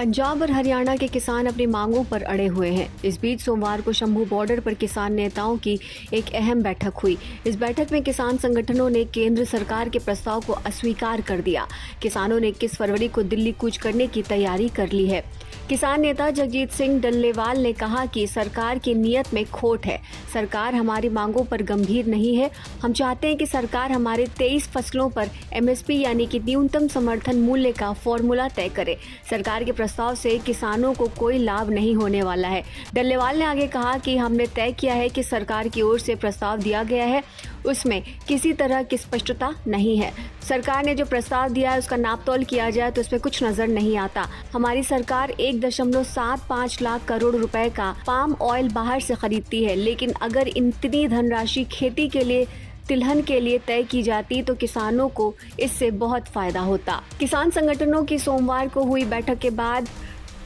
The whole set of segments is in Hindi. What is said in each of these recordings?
पंजाब और हरियाणा के किसान अपनी मांगों पर अड़े हुए हैं। इस बीच सोमवार को शंभू बॉर्डर पर किसान नेताओं की एक अहम बैठक हुई। इस बैठक में किसान संगठनों ने केंद्र सरकार के प्रस्ताव को अस्वीकार कर दिया। किसानों ने 21 फरवरी को दिल्ली कूच करने की तैयारी कर ली है। किसान नेता जगजीत सिंह डल्लेवाल ने कहा कि सरकार की नीयत में खोट है। सरकार हमारी मांगों पर गंभीर नहीं है। हम चाहते हैं कि सरकार हमारे 23 फसलों पर MSP यानी कि न्यूनतम समर्थन मूल्य का फॉर्मूला तय करे। सरकार के प्रस्ताव से किसानों को कोई लाभ नहीं होने वाला है। डल्लेवाल ने आगे कहा कि हमने तय किया है कि सरकार की ओर से प्रस्ताव दिया गया है, उसमें किसी तरह की स्पष्टता नहीं है। सरकार ने जो प्रस्ताव दिया है उसका नापतोल किया जाए तो उसमें कुछ नजर नहीं आता। हमारी सरकार 1.75 लाख करोड़ रुपए का पाम ऑयल बाहर से खरीदती है, लेकिन अगर इतनी धनराशि खेती के लिए तिलहन के लिए तय की जाती तो किसानों को इससे बहुत फायदा होता। किसान संगठनों की सोमवार को हुई बैठक के बाद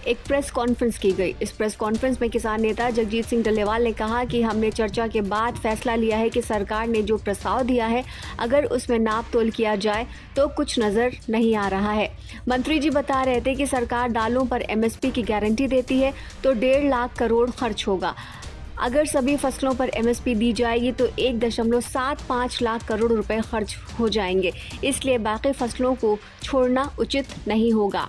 एक प्रेस कॉन्फ्रेंस की गई। इस प्रेस कॉन्फ्रेंस में किसान नेता जगजीत सिंह डल्लेवाल ने कहा कि हमने चर्चा के बाद फैसला लिया है कि सरकार ने जो प्रस्ताव दिया है अगर उसमें नाप तोल किया जाए तो कुछ नज़र नहीं आ रहा है। मंत्री जी बता रहे थे कि सरकार दालों पर MSP की गारंटी देती है तो 1.5 लाख करोड़ खर्च होगा। अगर सभी फसलों पर MSP दी जाएगी तो 1.75 लाख करोड़ रुपए खर्च हो जाएंगे, इसलिए बाकी फसलों को छोड़ना उचित नहीं होगा।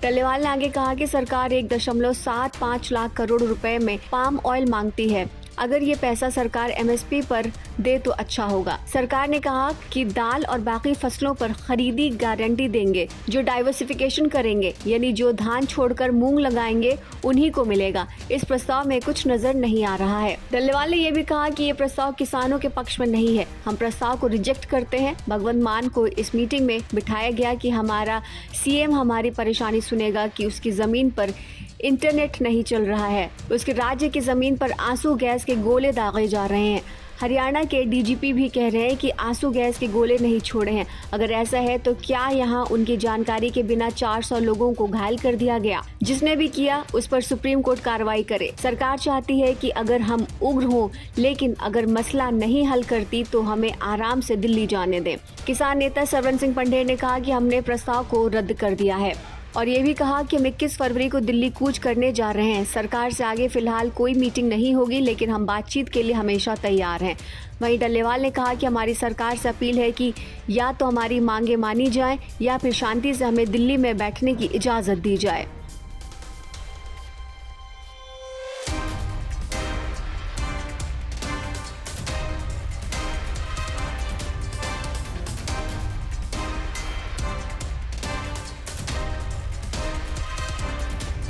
डल्लेवाल ने आगे कहा कि सरकार 1.75 लाख करोड़ रुपए में पाम ऑयल मांगती है। अगर ये पैसा सरकार MSP पर दे तो अच्छा होगा। सरकार ने कहा कि दाल और बाकी फसलों पर खरीदी गारंटी देंगे। जो डाइवर्सिफिकेशन करेंगे यानी जो धान छोड़कर मूंग लगाएंगे उन्हीं को मिलेगा। इस प्रस्ताव में कुछ नजर नहीं आ रहा है। डल्लेवाल ने यह भी कहा कि ये प्रस्ताव किसानों के पक्ष में नहीं है। हम प्रस्ताव को रिजेक्ट करते हैं। भगवंत मान को इस मीटिंग में बिठाया गया कि हमारा CM हमारी परेशानी सुनेगा कि उसकी जमीन पर इंटरनेट नहीं चल रहा है, उसके राज्य की जमीन पर आंसू गैस के गोले दागे जा रहे हैं। हरियाणा के DGP भी कह रहे हैं कि आंसू गैस के गोले नहीं छोड़े हैं। अगर ऐसा है तो क्या यहाँ उनकी जानकारी के बिना 400 लोगों को घायल कर दिया गया? जिसने भी किया उस पर सुप्रीम कोर्ट कार्रवाई करे। सरकार चाहती है कि अगर हम उग्र हों, लेकिन अगर मसला नहीं हल करती तो हमें आराम से दिल्ली जाने दें। किसान नेता सरवन सिंह पंढेर ने कहा कि हमने प्रस्ताव को रद्द कर दिया है और ये भी कहा कि हम 21 फरवरी को दिल्ली कूच करने जा रहे हैं। सरकार से आगे फिलहाल कोई मीटिंग नहीं होगी, लेकिन हम बातचीत के लिए हमेशा तैयार हैं। वहीं डल्लेवाल ने कहा कि हमारी सरकार से अपील है कि या तो हमारी मांगे मानी जाएं या फिर शांति से हमें दिल्ली में बैठने की इजाज़त दी जाए।